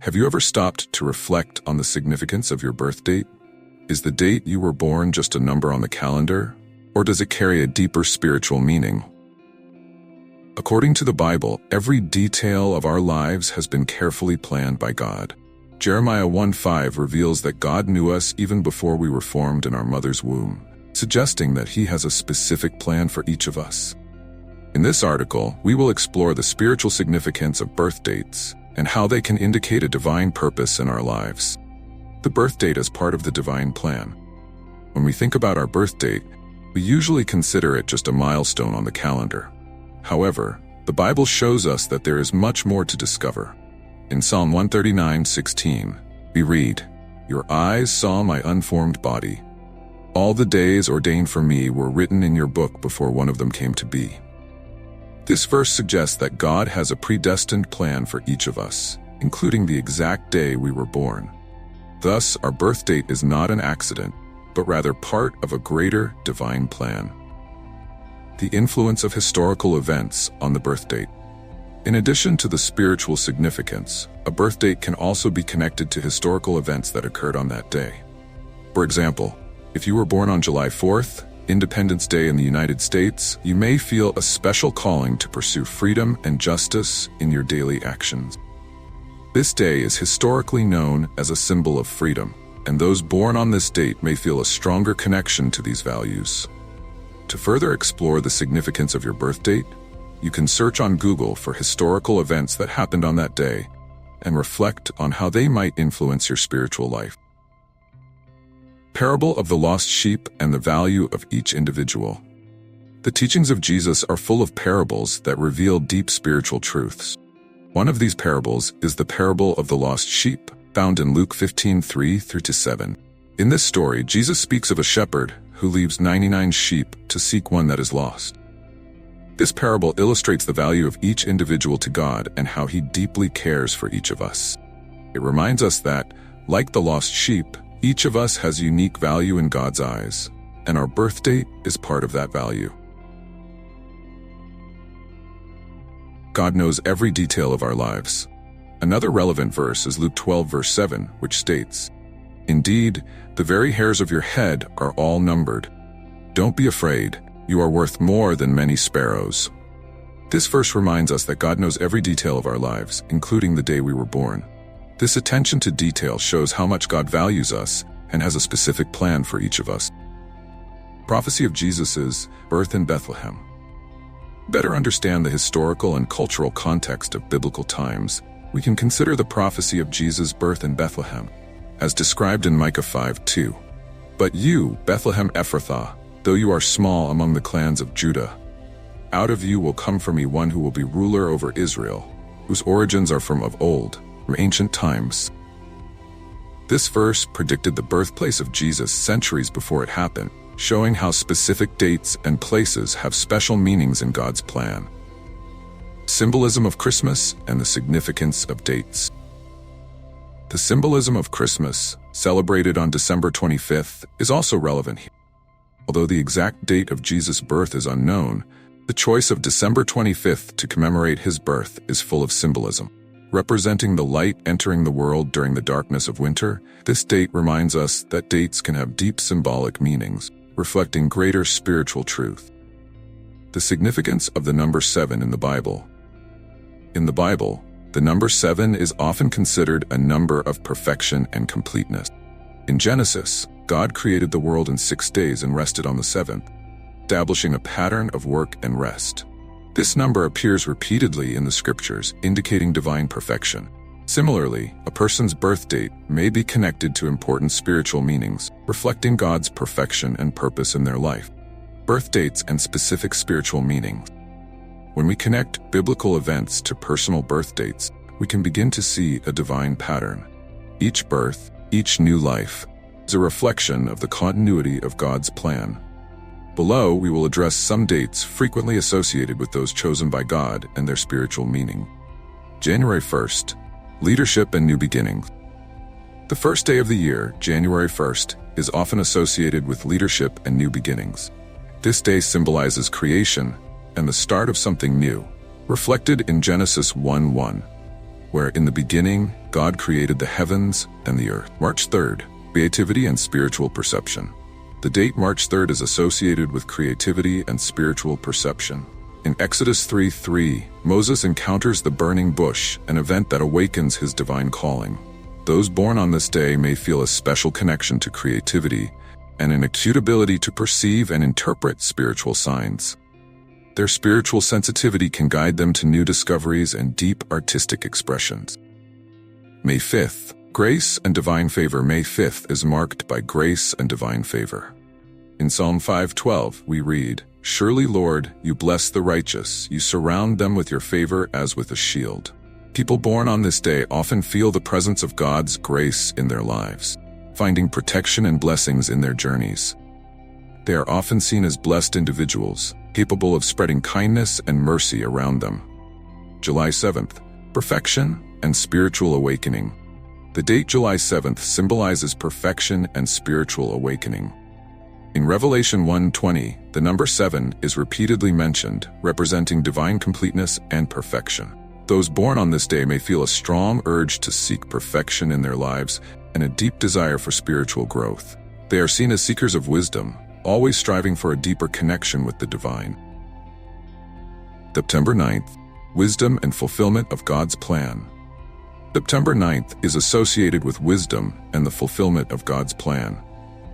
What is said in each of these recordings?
Have you ever stopped to reflect on the significance of your birth date? Is the date you were born just a number on the calendar, or does it carry a deeper spiritual meaning? According to the Bible, every detail of our lives has been carefully planned by God. Jeremiah 1:5 reveals that God knew us even before we were formed in our mother's womb, suggesting that He has a specific plan for each of us. In this article, we will explore the spiritual significance of birth dates and how they can indicate a divine purpose in our lives. The birth date is part of the divine plan. When we think about our birth date, we usually consider it just a milestone on the calendar. However, the Bible shows us that there is much more to discover. In Psalm 139:16, we read, "Your eyes saw my unformed body. All the days ordained for me were written in your book before one of them came to be." This verse suggests that God has a predestined plan for each of us, including the exact day we were born. Thus, our birth date is not an accident, but rather part of a greater divine plan. The influence of historical events on the birth date. In addition to the spiritual significance, a birth date can also be connected to historical events that occurred on that day. For example, if you were born on July 4th, Independence Day in the United States, you may feel a special calling to pursue freedom and justice in your daily actions. This day is historically known as a symbol of freedom, and those born on this date may feel a stronger connection to these values. To further explore the significance of your birth date, you can search on Google for historical events that happened on that day and reflect on how they might influence your spiritual life. Parable of the Lost Sheep and the Value of Each Individual. The teachings of Jesus are full of parables that reveal deep spiritual truths. One of these parables is the parable of the lost sheep, found in Luke 15:3-7. In this story, Jesus speaks of a shepherd who leaves 99 sheep to seek one that is lost. This parable illustrates the value of each individual to God and how He deeply cares for each of us. It reminds us that, like the lost sheep, each of us has unique value in God's eyes, and our birth date is part of that value. God knows every detail of our lives. Another relevant verse is Luke 12:7, which states, "Indeed, the very hairs of your head are all numbered. Don't be afraid, you are worth more than many sparrows." This verse reminds us that God knows every detail of our lives, including the day we were born. This attention to detail shows how much God values us and has a specific plan for each of us. Prophecy of Jesus' birth in Bethlehem. To better understand the historical and cultural context of biblical times, we can consider the prophecy of Jesus' birth in Bethlehem, as described in Micah 5:2. "But you, Bethlehem Ephrathah, though you are small among the clans of Judah, out of you will come for me one who will be ruler over Israel, whose origins are from of old, from ancient times." This verse predicted the birthplace of Jesus centuries before it happened, showing how specific dates and places have special meanings in God's plan. Symbolism of Christmas and the significance of dates. The symbolism of Christmas, celebrated on December 25th, is also relevant here. Although the exact date of Jesus' birth is unknown, the choice of December 25th to commemorate His birth is full of symbolism. Representing the light entering the world during the darkness of winter, this date reminds us that dates can have deep symbolic meanings, reflecting greater spiritual truth. The significance of the number 7 in the Bible. In the Bible, the number 7 is often considered a number of perfection and completeness. In Genesis, God created the world in 6 days and rested on the 7th, establishing a pattern of work and rest. This number appears repeatedly in the scriptures, indicating divine perfection. Similarly, a person's birth date may be connected to important spiritual meanings, reflecting God's perfection and purpose in their life. Birth dates and specific spiritual meanings. When we connect biblical events to personal birth dates, we can begin to see a divine pattern. Each birth, each new life, is a reflection of the continuity of God's plan. Below, we will address some dates frequently associated with those chosen by God and their spiritual meaning. January 1st, leadership and new beginnings. The first day of the year, January 1st, is often associated with leadership and new beginnings. This day symbolizes creation and the start of something new, reflected in Genesis 1:1. where in the beginning, God created the heavens and the earth. March 3rd, creativity and spiritual perception. The date March 3rd is associated with creativity and spiritual perception. In Exodus 3:3, Moses encounters the burning bush, an event that awakens his divine calling. Those born on this day may feel a special connection to creativity and an acute ability to perceive and interpret spiritual signs. Their spiritual sensitivity can guide them to new discoveries and deep artistic expressions. May 5th, grace and divine favor. May 5th is marked by grace and divine favor. In Psalm 5:12, we read, "Surely, Lord, you bless the righteous. You surround them with your favor as with a shield." People born on this day often feel the presence of God's grace in their lives, finding protection and blessings in their journeys. They are often seen as blessed individuals, capable of spreading kindness and mercy around them. July 7th, perfection and spiritual awakening. The date July 7th symbolizes perfection and spiritual awakening. In Revelation 1:20, the number 7 is repeatedly mentioned, representing divine completeness and perfection. Those born on this day may feel a strong urge to seek perfection in their lives and a deep desire for spiritual growth. They are seen as seekers of wisdom, always striving for a deeper connection with the divine. September 9th, wisdom and fulfillment of God's plan. September 9th is associated with wisdom and the fulfillment of God's plan.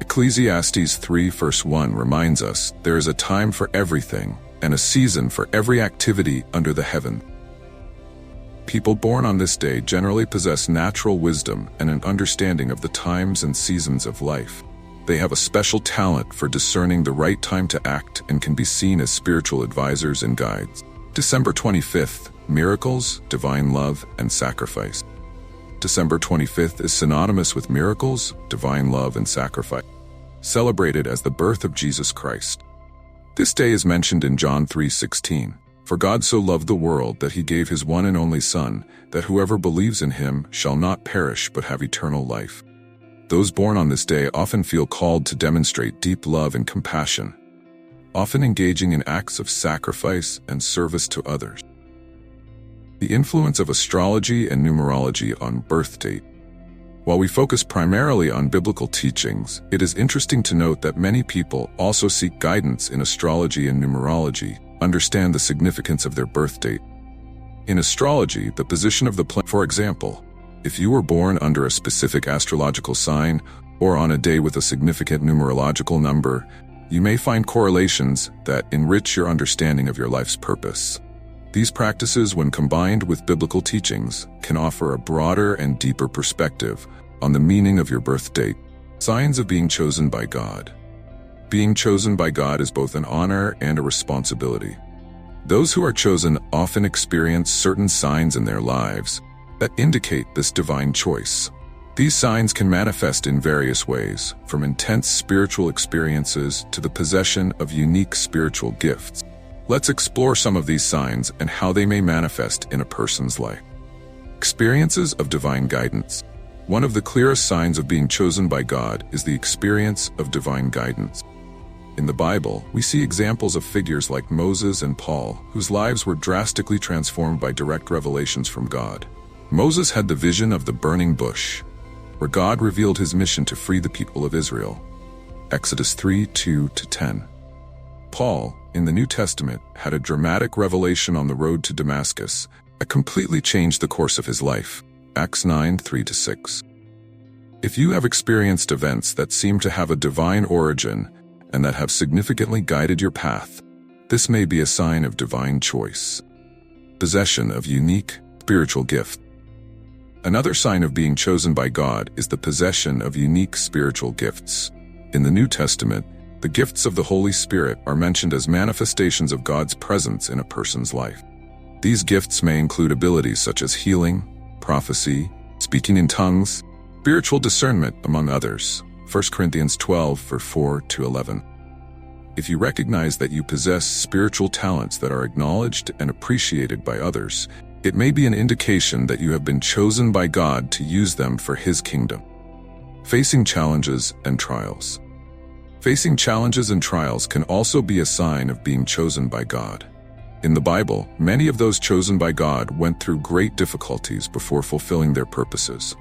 Ecclesiastes 3 verse 1 reminds us there is a time for everything and a season for every activity under the heaven. People born on this day generally possess natural wisdom and an understanding of the times and seasons of life. They have a special talent for discerning the right time to act and can be seen as spiritual advisors and guides. December 25th, miracles, divine love, and sacrifice. December 25th is synonymous with miracles, divine love, and sacrifice, celebrated as the birth of Jesus Christ. This day is mentioned in John 3:16. For God so loved the world that he gave his one and only Son, that whoever believes in him shall not perish but have eternal life. Those born on this day often feel called to demonstrate deep love and compassion, often engaging in acts of sacrifice and service to others. The influence of astrology and numerology on birth date. While we focus primarily on biblical teachings, it is interesting to note that many people also seek guidance in astrology and numerology, understand the significance of their birth date. In astrology, the position of the planet, for example, if you were born under a specific astrological sign or on a day with a significant numerological number, you may find correlations that enrich your understanding of your life's purpose. These practices, when combined with biblical teachings, can offer a broader and deeper perspective on the meaning of your birth date. Signs of being chosen by God. Being chosen by God is both an honor and a responsibility. Those who are chosen often experience certain signs in their lives that indicate this divine choice. These signs can manifest in various ways, from intense spiritual experiences to the possession of unique spiritual gifts. Let's explore some of these signs and how they may manifest in a person's life. Experiences of divine guidance. One of the clearest signs of being chosen by God is the experience of divine guidance. In the Bible, we see examples of figures like Moses and Paul, whose lives were drastically transformed by direct revelations from God. Moses had the vision of the burning bush, where God revealed his mission to free the people of Israel. Exodus 3:2-10. Paul, in the New Testament, had a dramatic revelation on the road to Damascus that completely changed the course of his life. Acts 9:3-6. If you have experienced events that seem to have a divine origin and that have significantly guided your path, this may be a sign of divine choice. Possession of unique spiritual gifts. Another sign of being chosen by God is the possession of unique spiritual gifts. In the New Testament, the gifts of the Holy Spirit are mentioned as manifestations of God's presence in a person's life. These gifts may include abilities such as healing, prophecy, speaking in tongues, spiritual discernment, among others. 1 Corinthians 12:4-11. If you recognize that you possess spiritual talents that are acknowledged and appreciated by others, it may be an indication that you have been chosen by God to use them for His kingdom. Facing challenges and trials. Facing challenges and trials can also be a sign of being chosen by God. In the Bible, many of those chosen by God went through great difficulties before fulfilling their purposes.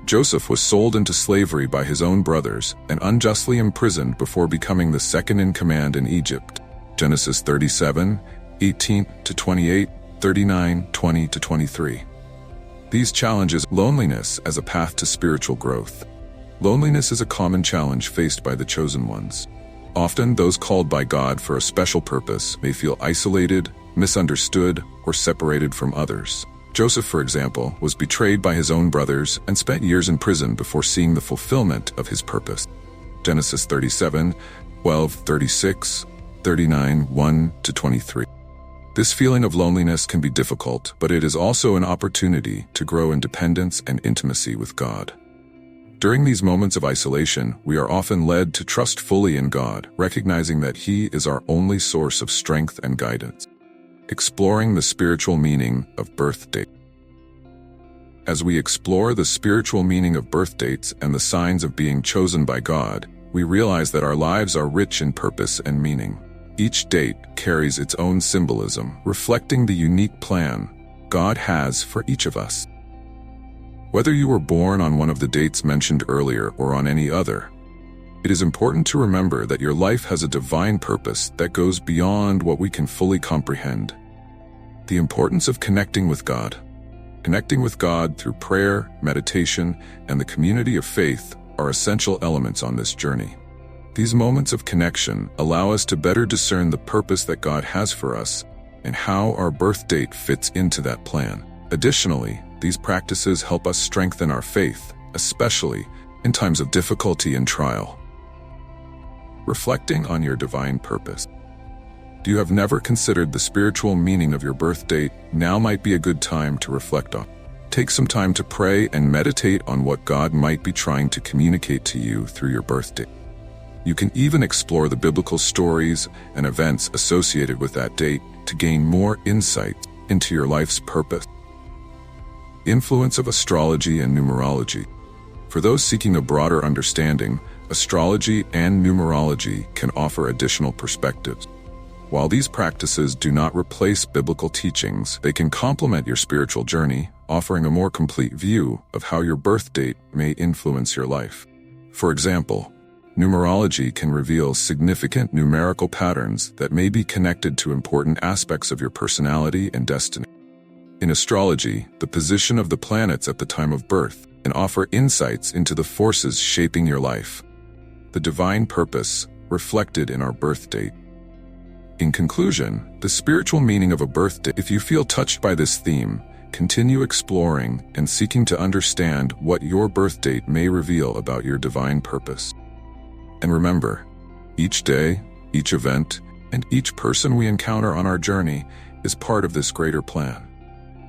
Joseph was sold into slavery by his own brothers and unjustly imprisoned before becoming the second in command in Egypt. Genesis 37, 18-28, 39, 20-23. These challenges loneliness as a path to spiritual growth. Loneliness is a common challenge faced by the chosen ones. Often, those called by God for a special purpose may feel isolated, misunderstood, or separated from others. Joseph, for example, was betrayed by his own brothers and spent years in prison before seeing the fulfillment of his purpose. Genesis 37, 12, 36, 39, 1-23. This feeling of loneliness can be difficult, but it is also an opportunity to grow in dependence and intimacy with God. During these moments of isolation, we are often led to trust fully in God, recognizing that He is our only source of strength and guidance. Exploring the spiritual meaning of birth date. As we explore the spiritual meaning of birth dates and the signs of being chosen by God, we realize that our lives are rich in purpose and meaning. Each date carries its own symbolism, reflecting the unique plan God has for each of us. Whether you were born on one of the dates mentioned earlier or on any other, it is important to remember that your life has a divine purpose that goes beyond what we can fully comprehend. The importance of connecting with God. Connecting with God through prayer, meditation, and the community of faith are essential elements on this journey. These moments of connection allow us to better discern the purpose that God has for us and how our birth date fits into that plan. Additionally, these practices help us strengthen our faith, especially in times of difficulty and trial. Reflecting on your divine purpose. Do you have never considered the spiritual meaning of your birth date? Now might be a good time to reflect on. Take some time to pray and meditate on what God might be trying to communicate to you through your birth date. You can even explore the biblical stories and events associated with that date to gain more insight into your life's purpose. Influence of astrology and numerology. For those seeking a broader understanding, astrology and numerology can offer additional perspectives. While these practices do not replace biblical teachings, they can complement your spiritual journey, offering a more complete view of how your birth date may influence your life. For example, numerology can reveal significant numerical patterns that may be connected to important aspects of your personality and destiny. In astrology, the position of the planets at the time of birth can offer insights into the forces shaping your life. The divine purpose reflected in our birth date. In conclusion, the spiritual meaning of a birth date. If you feel touched by this theme, continue exploring and seeking to understand what your birth date may reveal about your divine purpose. And remember, each day, each event, and each person we encounter on our journey is part of this greater plan.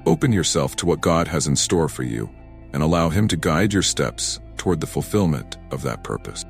Open yourself to what God has in store for you and allow Him to guide your steps toward the fulfillment of that purpose.